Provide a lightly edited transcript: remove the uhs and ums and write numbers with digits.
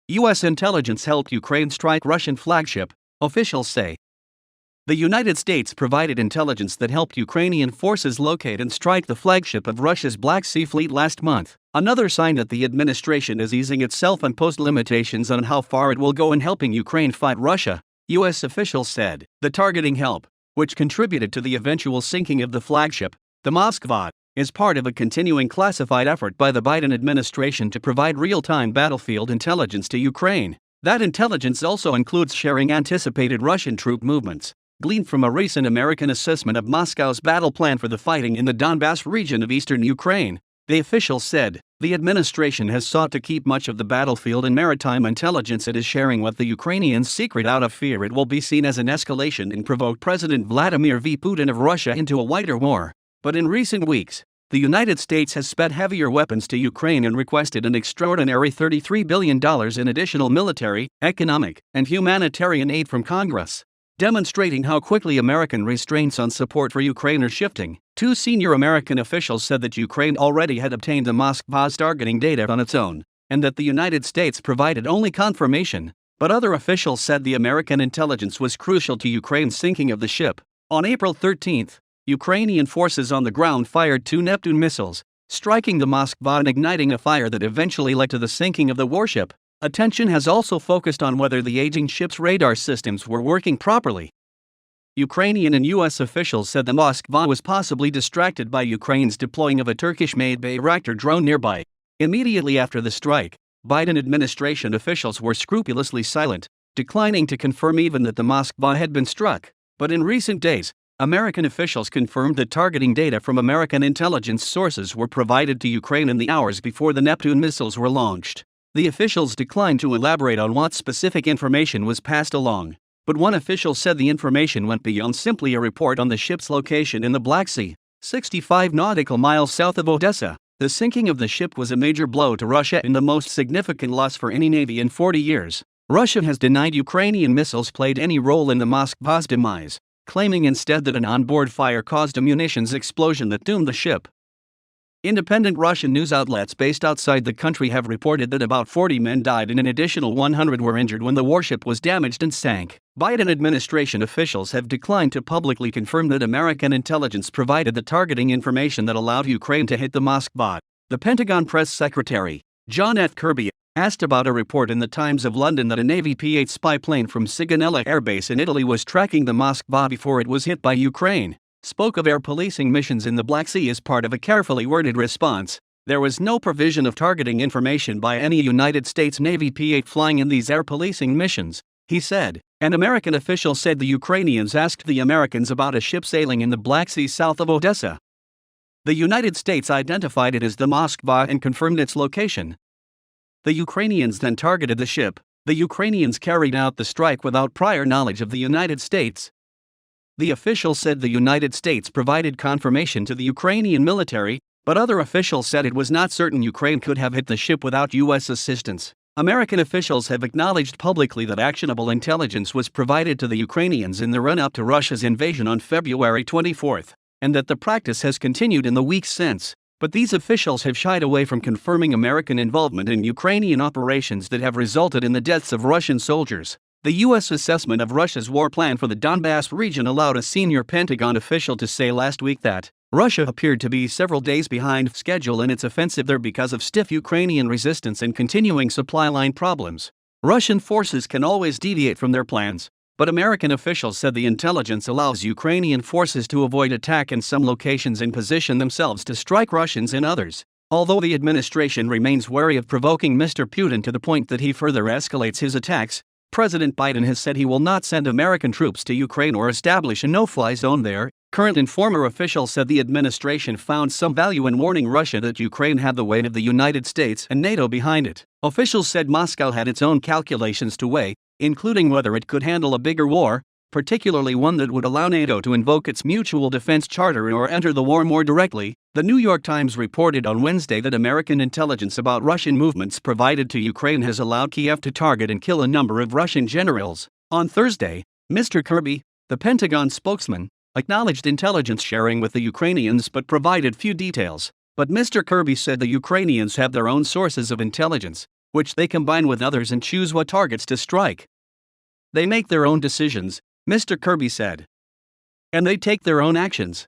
U.S. intelligence helped Ukraine strike Russian flagship, officials say. The United States provided intelligence that helped Ukrainian forces locate and strike the flagship of Russia's Black Sea Fleet last month, another sign that the administration is easing its self-imposed limitations on how far it will go in helping Ukraine fight Russia, U.S. officials said. The targeting help, which contributed to the eventual sinking of the flagship, the Moskva, is part of a continuing classified effort by the Biden administration to provide real-time battlefield intelligence to Ukraine. That intelligence also includes sharing anticipated Russian troop movements, gleaned from a recent American assessment of Moscow's battle plan for the fighting in the Donbas region of eastern Ukraine. The officials said, the administration has sought to keep much of the battlefield and maritime intelligence it is sharing with the Ukrainians secret out of fear it will be seen as an escalation and provoke President Vladimir V. Putin of Russia into a wider war. But in recent weeks, the United States has sped heavier weapons to Ukraine and requested an extraordinary $33 billion in additional military, economic, and humanitarian aid from Congress, demonstrating how quickly American restraints on support for Ukraine are shifting. Two senior American officials said that Ukraine already had obtained the Moskva's targeting data on its own, and that the United States provided only confirmation, but other officials said the American intelligence was crucial to Ukraine's sinking of the ship. On April 13, Ukrainian forces on the ground fired 2 Neptune missiles, striking the Moskva and igniting a fire that eventually led to the sinking of the warship. Attention has also focused on whether the aging ship's radar systems were working properly. Ukrainian and U.S. officials said the Moskva was possibly distracted by Ukraine's deploying of a Turkish-made Bayraktar drone nearby. Immediately after the strike, Biden administration officials were scrupulously silent, declining to confirm even that the Moskva had been struck. But in recent days, American officials confirmed that targeting data from American intelligence sources were provided to Ukraine in the hours before the Neptune missiles were launched. The officials declined to elaborate on what specific information was passed along, but one official said the information went beyond simply a report on the ship's location in the Black Sea, 65 nautical miles south of Odessa. The sinking of the ship was a major blow to Russia and the most significant loss for any navy in 40 years. Russia has denied Ukrainian missiles played any role in the Moskva's demise, claiming instead that an onboard fire caused a munitions explosion that doomed the ship. Independent Russian news outlets based outside the country have reported that about 40 men died and an additional 100 were injured when the warship was damaged and sank. Biden administration officials have declined to publicly confirm that American intelligence provided the targeting information that allowed Ukraine to hit the Moskva. The Pentagon press secretary, John F. Kirby, asked about a report in the Times of London that a Navy P-8 spy plane from Sigonella Air Base in Italy was tracking the Moskva before it was hit by Ukraine, spoke of air policing missions in the Black Sea as part of a carefully worded response. There was no provision of targeting information by any United States Navy P-8 flying in these air policing missions, he said. An American official said the Ukrainians asked the Americans about a ship sailing in the Black Sea south of Odessa. The United States identified it as the Moskva and confirmed its location. The Ukrainians then targeted the ship. The Ukrainians carried out the strike without prior knowledge of the United States. The official said the United States provided confirmation to the Ukrainian military, but other officials said it was not certain Ukraine could have hit the ship without U.S. assistance. American officials have acknowledged publicly that actionable intelligence was provided to the Ukrainians in the run-up to Russia's invasion on February 24, and that the practice has continued in the weeks since. But these officials have shied away from confirming American involvement in Ukrainian operations that have resulted in the deaths of Russian soldiers. The U.S. assessment of Russia's war plan for the Donbas region allowed a senior Pentagon official to say last week that Russia appeared to be several days behind schedule in its offensive there because of stiff Ukrainian resistance and continuing supply line problems. Russian forces can always deviate from their plans, but American officials said the intelligence allows Ukrainian forces to avoid attack in some locations and position themselves to strike Russians in others. Although the administration remains wary of provoking Mr. Putin to the point that he further escalates his attacks, President Biden has said he will not send American troops to Ukraine or establish a no-fly zone there. Current and former officials said the administration found some value in warning Russia that Ukraine had the weight of the United States and NATO behind it. Officials said Moscow had its own calculations to weigh, including whether it could handle a bigger war, particularly one that would allow NATO to invoke its mutual defense charter or enter the war more directly. The New York Times reported on Wednesday that American intelligence about Russian movements provided to Ukraine has allowed Kiev to target and kill a number of Russian generals. On Thursday, Mr. Kirby, the Pentagon spokesman, acknowledged intelligence sharing with the Ukrainians but provided few details. But Mr. Kirby said the Ukrainians have their own sources of intelligence, which they combine with others and choose what targets to strike. They make their own decisions, Mr. Kirby said. And they take their own actions.